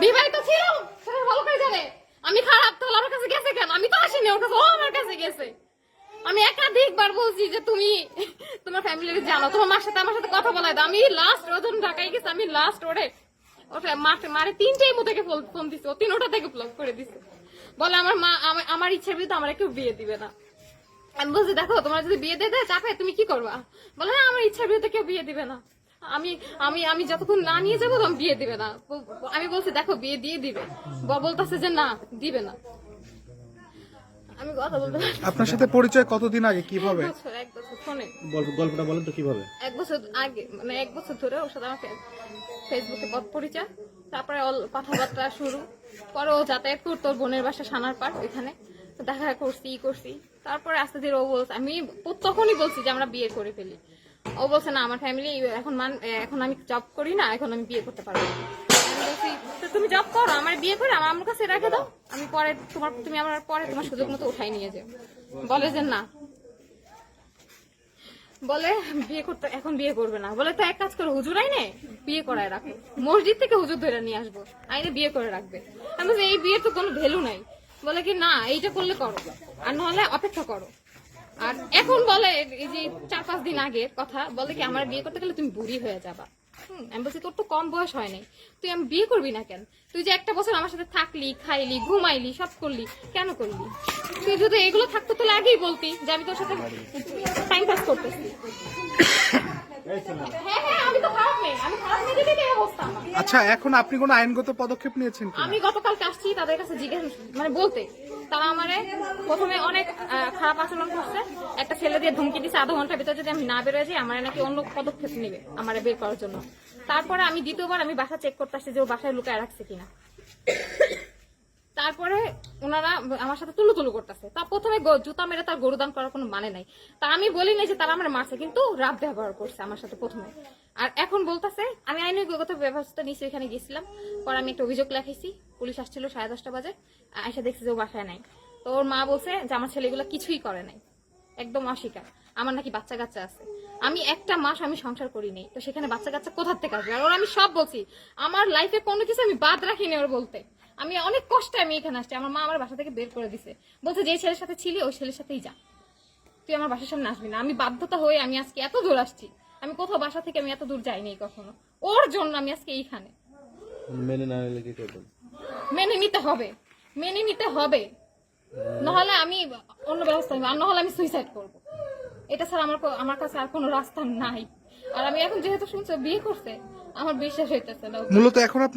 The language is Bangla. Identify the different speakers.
Speaker 1: বিবাহিত ছিল সেটা ভালো করে জানে। আমি খারাপ তো আমার কাছে গেছে কেন? আমি তো আসিনি ওর কাছে, ও আমার কাছে গেছে। আমি একাধিকবার বলছি যে তুমি তোমার ফ্যামিলির জানো, তোমার মার সাথে আমার সাথে কথা বলাই দাও। আমি লাস্ট ওজন ঢাকায় গেছে, আমি লাস্ট ওরে ওটা মারে তিনটেই মো থেকে ফোন দিছে, ও তিনটা থেকে ব্লক করে দিছে। বলে আমার মা আমার ইচ্ছার বিরুদ্ধে আমার কেউ বিয়ে দিবে না। আমি বলছি দেখো তোমার যদি বিয়ে দিয়ে দেয় চাপে তুমি কি করবা? বলে না আমার ইচ্ছার বিরুদ্ধে কেউ বিয়ে দিবে না। আমি আমি আমি যতক্ষণ না নিয়ে যাবো তখন বিয়ে দিবে না। আমি বলছি দেখো বিয়ে দিয়ে দিবে, বলতেছে যে না দিবে না। আমি কথা বলতে
Speaker 2: আপনার সাথে পরিচয় কতদিন আগে, কিভাবে?
Speaker 1: এক বছর ফোনে
Speaker 3: গল্পটা বলেন তো কিভাবে?
Speaker 1: 1 বছর আগে, মানে 1 বছর ধরে ওর সাথে আমার ফেসবুকে পরিচয়, তারপরে কথাবার্তা শুরু। পরে ও যাতায়াত করতো ওর বোনের বাসা সানার পাড়, ওইখানে দেখা করছি। তারপরে আস্তে ধীরে ও বলছে, আমি তখনই বলছি যে আমরা বিয়ে করে ফেলি। ও বলছে না আমার ফ্যামিলি এখন আমি জব করি না, এখন আমি বিয়ে করতে পারবো না। আমি বলছি তো তুমি জব করো, আমার বিয়ে করে আমার কাছে রেখে দাও, আমি পরে তুমি আমার পরে তোমার সুযোগ মতো উঠাই নিয়ে যাও। বলে যে না, বলে বিয়ে করতে এখন বিয়ে করবে না। বলে তো এক কাজ করো, হুজুর আইনে বিয়ে করায় রাখো, মসজিদ থেকে হুজুর ধরে নিয়ে আসবো, আইনে বিয়ে করে রাখবে। আমি বলছি এই বিয়ে তো কোনো ভ্যালু নাই। বলে কি না এইটা করলে করো, আর নাহলে অপেক্ষা করো। আর এখন বলে এই যে 4-5 দিন আগের কথা, বলে কি আমার বিয়ে করতে গেলে তুমি বুড়ি হয়ে যাবা। আমি বলছি তোর তো কম বয়স হয় নাই, তুই আমি বিয়ে করবি না কেন? তুই যে একটা বছর আমার সাথে থাকলি, খাইলি, ঘুমাইলি, সব করলি, কেন করলি? তুই যদি এগুলো থাকতো তাহলে আগেই বলতি যে আমি তোর সাথে টাইম পাস করতেছি। হ্যাঁ, আমি তো খারাপ মেয়ে, আমি খারাপ মেয়ে দেখে এই অবস্থা আমার।
Speaker 2: আচ্ছা, এখন আপনি কোনো আইনগত পদক্ষেপ নিয়েছেন কি?
Speaker 1: আমি গতকালকে আসছি তাদের কাছে জিজ্ঞাসা বলতে, তারা আমারে প্রথমে অনেক খারাপ আচরণ করছে। একটা ছেলে দিয়ে ধমকি দিচ্ছে, আধা ঘন্টার ভিতরে যদি আমি না বেরোয় যাই আমার নাকি অন্য পদক্ষেপ নেবে আমারে বের করার জন্য। তারপরে আমি দ্বিতীয়বার আমি বাসা চেক করতে আসছি যে ও বাসায় লুকায় রাখছে কিনা। তারপরে ওনারা আমার সাথে তুলু করতেছে। তা প্রথমে জুতা মেরে তার গরুদান করার কোনো মানে নাই। তা আমি বলি নাই যে তারা আমার মারছে, কিন্তু রাব ব্যবহার করছে আমার সাথে প্রথমে। আর এখন বলতেছে আমি আইনগত ব্যবস্থা নিচ্ছি, ওইখানে গেছিলাম। পরে আমি একটা অভিযোগ লেখাইছি, পুলিশ আসছিল 10:30 বাজে, এসে দেখছি যে ও বাসায় নাই। তো ওর মা বলছে যে আমার ছেলেগুলো কিছুই করে নাই, একদম অস্বীকার। আমার নাকি বাচ্চা কাচ্চা আছে। আমি একটা মাস আমি সংসার করি নাই, তো সেখানে বাচ্চা কাচ্চা কোথার থেকে আসবে? আর ওর আমি সব বলছি, আমার লাইফে কোনো কিছু আমি বাদ রাখিনি ওর বলতে। আমি অনেক কষ্টে আমি এখানে আসছি, আমার মা আমার বাসা থেকে বের করে দিছে, বলছে যে ছেলের সাথে ছিলি ওই ছেলের সাথেই যা, তুই আমার বাসার সামনে আসবি না। আমি বাধ্যতা হয়ে আমি আজকে এত দূর আসছি, আমি কোথাও বাসা থেকে আমি এত দূর যাইনি কখনো, ওর জন্য আমি আজকে এইখানে।
Speaker 3: মেনে না নিলে কি করবেন?
Speaker 1: মেনে নিতে হবে, নাহলে আমি অন্য ব্যবস্থা নেব, আর নাহলে আমি সুইসাইড করব। এটা ছাড়া আমার কাছে আর কোনো রাস্তা নাই। আর আমি এখন যেহেতু শুনছি বিয়ে করছে, আমার বিশ্বাস হইতেছে না।
Speaker 2: মূলত এখন